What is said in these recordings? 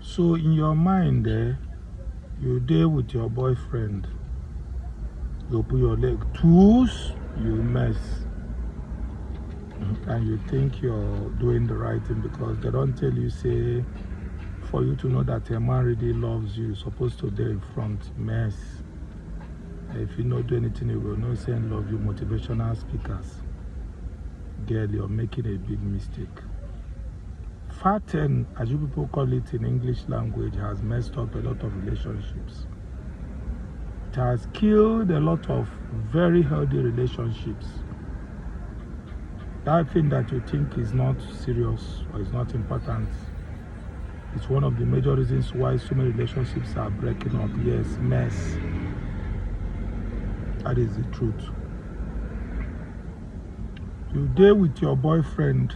So in your mind you there with your boyfriend, you put your leg twos, you mess, and you think you're doing the right thing because they don't tell you, say, for you to know that a man really loves you, you're supposed to be in front, mess. If you don't do anything, you will not say love you, motivational speakers. Girl, you're making a big mistake. Fatten, as you people call it in English language, has messed up a lot of relationships. It has killed a lot of very healthy relationships. That thing that you think is not serious or is not important, it's one of the major reasons why so many relationships are breaking up. Yes, mess. That is the truth. You there with your boyfriend,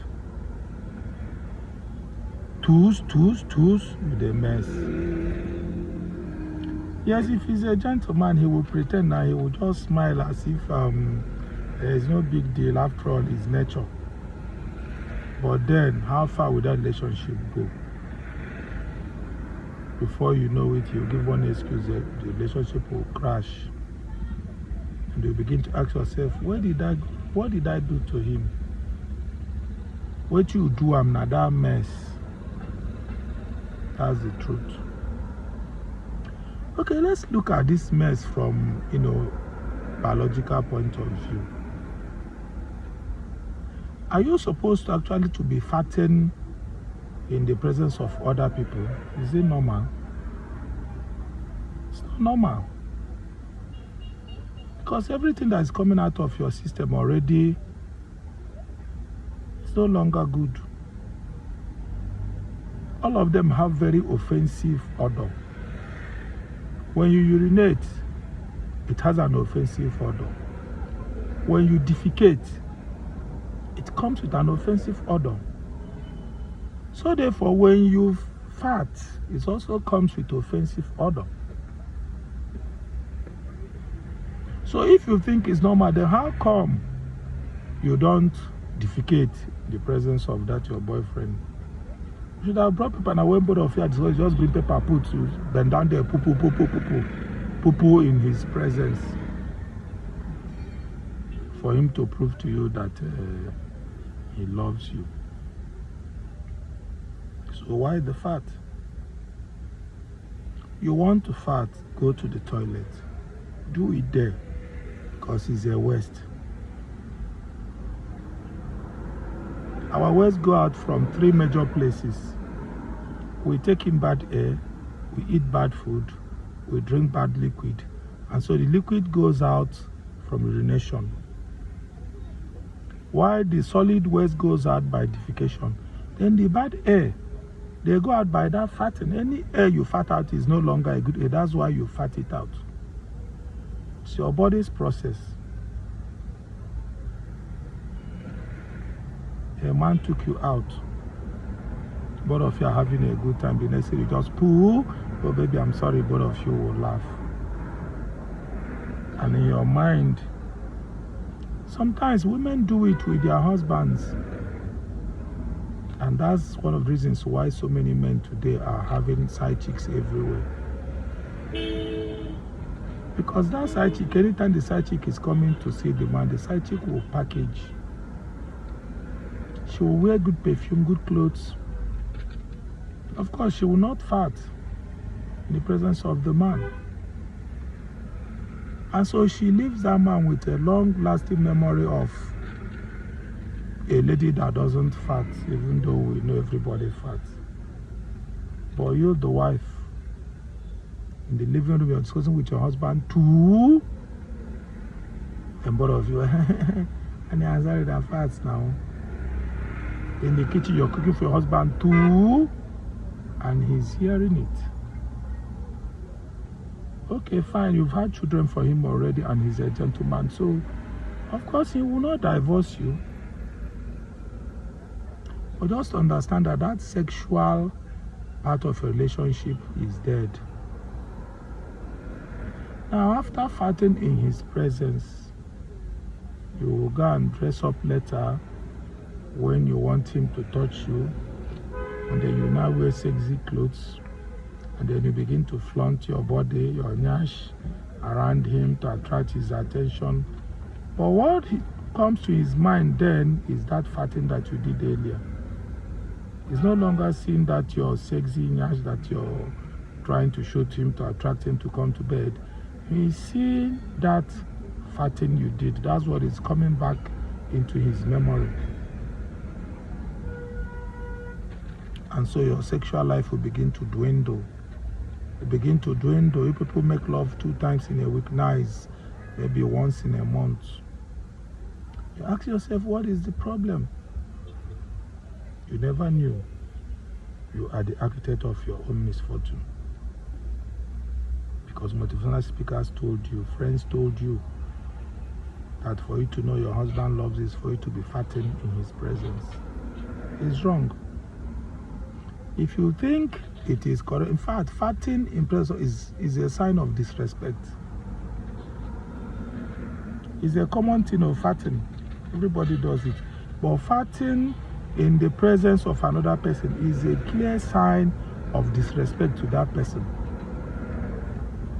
twos, with a mess. Yes, if he's a gentleman, he will pretend that he will just smile as if there is no big deal. After all, it's nature. But then, how far will that relationship go? Before you know it, you give one excuse, the relationship will crash. And you begin to ask yourself, what did I do to him? What you do, I'm not that mess. That's the truth. Okay, let's look at this mess from, biological point of view. Are you supposed to actually to be fattened in the presence of other people? Is it normal? It's not normal. Because everything that is coming out of your system already is no longer good. All of them have very offensive odor. When you urinate, it has an offensive odor. When you defecate, it comes with an offensive odor. So therefore, when you fart, it also comes with offensive odor. So if you think it's normal, then how come you don't defecate in the presence of that your boyfriend? You should have brought paper and I went both of you, just bring paper, put you, bend down there, poo in his presence. For him to prove to you that he loves you. So why the fart? You want to fart, go to the toilet. Do it there, because it's a waste. Our waste go out from 3 major places. We take in bad air, we eat bad food, we drink bad liquid, and so the liquid goes out from urination. While the solid waste goes out by defecation, then the bad air, they go out by that farting. Any air you fart out is no longer a good air. That's why you fart it out. It's your body's process. A man took you out. Both of you are having a good time. The next thing you just poo. Oh baby, I'm sorry. Both of you will laugh. And in your mind, sometimes women do it with their husbands. And that's one of the reasons why so many men today are having side chicks everywhere. Because that side chick, anytime the side chick is coming to see the man, the side chick will package. She will wear good perfume, good clothes. Of course, she will not fart in the presence of the man. And so she leaves that man with a long-lasting memory of a lady that doesn't fart, even though we know everybody farts. But you're the wife. In the living room, you're discussing with your husband too. And both of you, and the answer that farts now. In the kitchen, you're cooking for your husband too. And he's hearing it. Okay, fine, you've had children for him already and he's a gentleman. So, of course, he will not divorce you. But just understand that that sexual part of a relationship is dead. Now, after farting in his presence, you will go and dress up later when you want him to touch you. and then you now wear sexy clothes, and then you begin to flaunt your body, your nyansh, around him to attract his attention. But what comes to his mind then is that farting that you did earlier. He's no longer seeing that your sexy nyansh that you're trying to show to him to attract him to come to bed. He's seeing that farting you did. That's what is coming back into his memory. And so your sexual life will begin to dwindle. It begin to dwindle. If people make love 2 times in a week, nice, maybe once in a month. You ask yourself, what is the problem? You never knew you are the architect of your own misfortune. Because motivational speakers told you, friends told you, that for you to know your husband loves is for you to be farting in his presence. It's wrong. If you think it is correct, in fact, farting in presence is a sign of disrespect. It's a common thing of farting. Everybody does it. But farting in the presence of another person is a clear sign of disrespect to that person.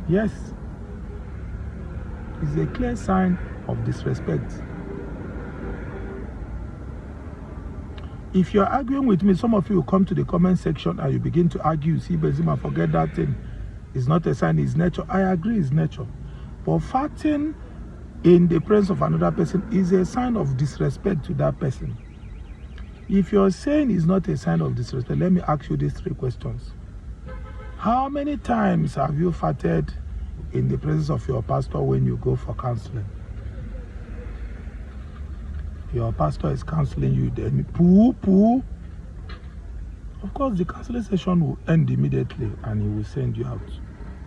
Yes. It's a clear sign of disrespect. If you're arguing with me, some of you will come to the comment section and you begin to argue, see, Benzema, forget that thing. It's not a sign, it's nature. I agree, it's nature. But farting in the presence of another person is a sign of disrespect to that person. If you're saying it's not a sign of disrespect, let me ask you these 3 questions. How many times have you farted in the presence of your pastor when you go for counseling? Your pastor is counseling you, then poo. Of course, the counseling session will end immediately and he will send you out.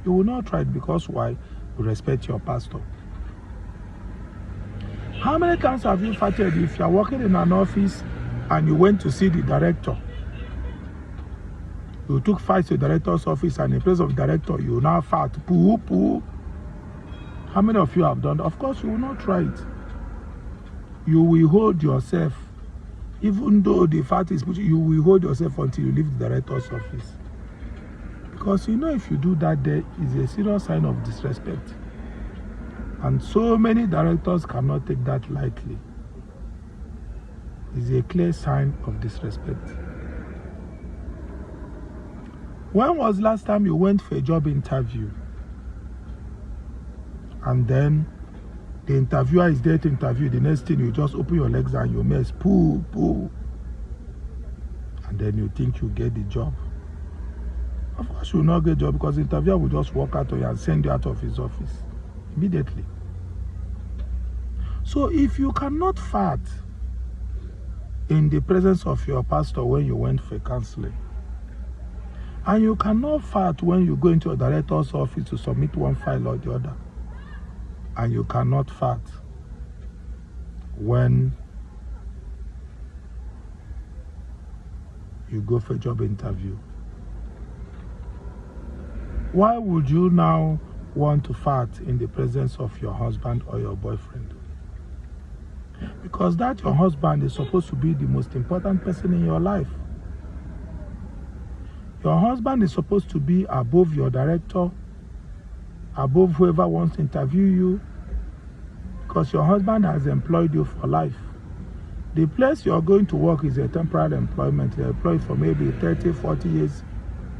You will not try it because why? You respect your pastor. How many times have you farted if you are working in an office and you went to see the director? You took fights to the director's office and in place of the director, you now fart, poo. How many of you have done that? Of course, you will not try it. You will hold yourself. Even though the fart is pushing, you will hold yourself until you leave the director's office. Because you know if you do that, there is a serious sign of disrespect. And so many directors cannot take that lightly. It's a clear sign of disrespect. When was last time you went for a job interview? And then the interviewer is there to interview. The next thing, you just open your legs and you mess, poo. And then you think you get the job. Of course, you will not get the job because the interviewer will just walk out on you and send you out of his office immediately. So if you cannot fart in the presence of your pastor when you went for counseling, and you cannot fart when you go into a director's office to submit one file or the other, and you cannot fart when you go for a job interview, why would you now want to fart in the presence of your husband or your boyfriend? Because that your husband is supposed to be the most important person in your life. Your husband is supposed to be above your director, above whoever wants to interview you, because your husband has employed you for life. The place you're going to work is a temporary employment. You're employed for maybe 30, 40 years.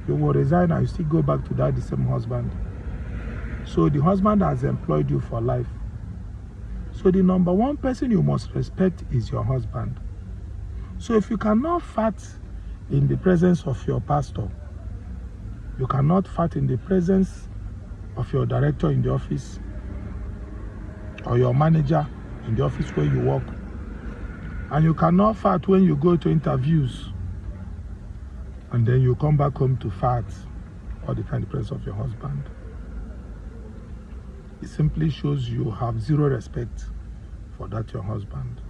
You will resign and you still go back to that the same husband. So the husband has employed you for life. So the number one person you must respect is your husband. So if you cannot fart in the presence of your pastor, you cannot fart in the presence of your director in the office, or your manager in the office where you work, and you cannot fart when you go to interviews, and then you come back home to fart all the time in the presence of your husband, it simply shows you have zero respect for that your husband.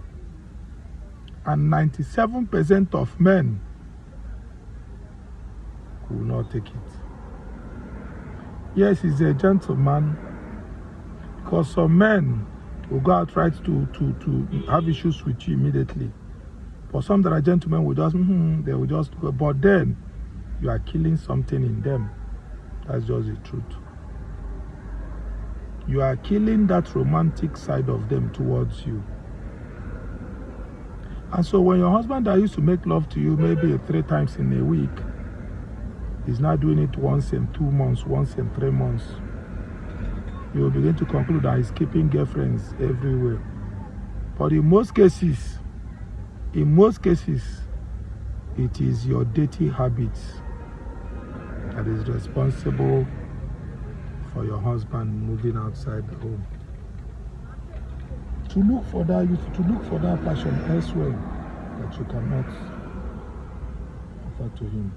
And 97% of men will not take it. Yes, he's a gentleman, because some men will go out right to have issues with you immediately. But some that are gentlemen will just, they will just go. But then, you are killing something in them. That's just the truth. You are killing that romantic side of them towards you. And so when your husband that used to make love to you maybe 3 times in a week is now doing it once in 2 months, once in 3 months, you will begin to conclude that he's keeping girlfriends everywhere. But in most cases, it is your dirty habits that is responsible for your husband moving outside the home. To look for that passion elsewhere that you cannot offer to him.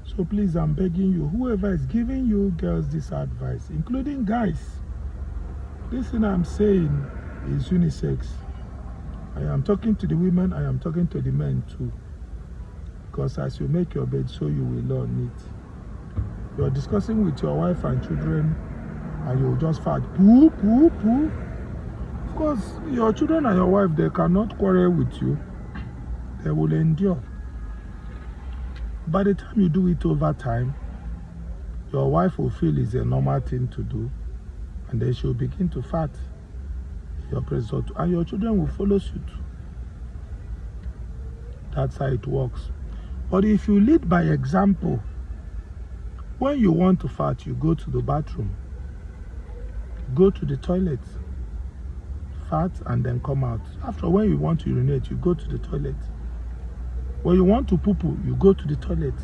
So please, I'm begging you, whoever is giving you girls this advice, including guys, this thing I'm saying is unisex. I am talking to the women, I am talking to the men too. Because as you make your bed, so you will learn it. You're discussing with your wife and children, and you'll just fart, poo, poo, poo. Of course, your children and your wife, they cannot quarrel with you. They will endure. By the time you do it over time, your wife will feel it's a normal thing to do, and then she'll begin to fart in your presence, and your children will follow suit. That's how it works. But if you lead by example, when you want to fart, you go to the bathroom, go to the toilet, fart, and then come out. After, when you want to urinate, you go to the toilet. When you want to poo-poo, you go to the toilet.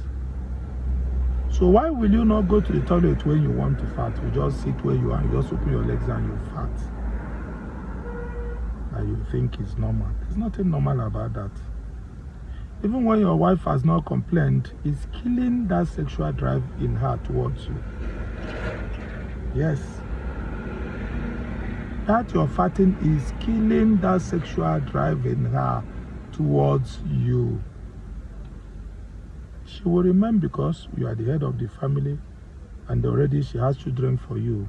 So why will you not go to the toilet when you want to fart? You just sit where you are, you just open your legs and you fart. And you think it's normal. There's nothing normal about that. Even when your wife has not complained, it's killing that sexual drive in her towards you. Yes. That your farting is killing that sexual drive in her towards you. She will remain because you are the head of the family and already she has children for you.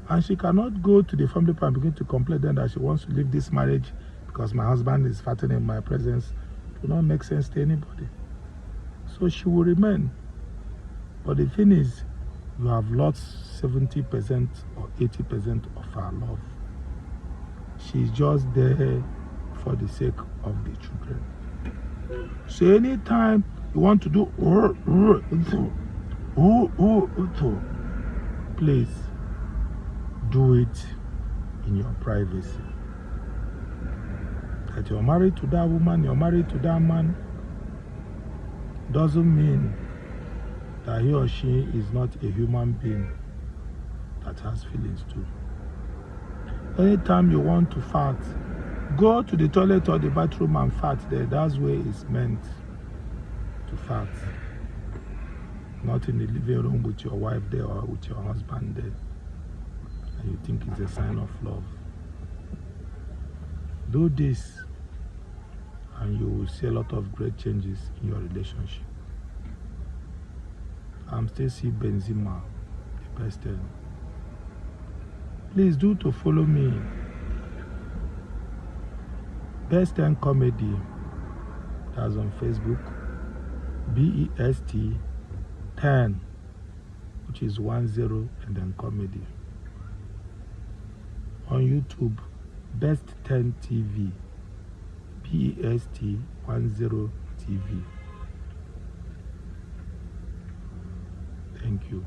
And she cannot go to the family and begin to complain then that she wants to leave this marriage because my husband is farting in my presence. It will not make sense to anybody. So she will remain. But the thing is, you have lost 70% or 80% of her love. She's just there for the sake of the children. So anytime you want to do please do it in your privacy. That you're married to that woman, you're married to that man, doesn't mean that he or she is not a human being that has feelings too. Anytime you want to fart, go to the toilet or the bathroom and fart there. That's where it's meant to fart. Not in the living room with your wife there or with your husband there. And you think it's a sign of love. Do this and you will see a lot of great changes in your relationship. I'm Stacy Benzema, the best. Please do to follow me. Best 10 Comedy. That's on Facebook. BEST 10, which is 10 and then comedy. On YouTube, Best 10 TV. BEST 10 TV. Thank you.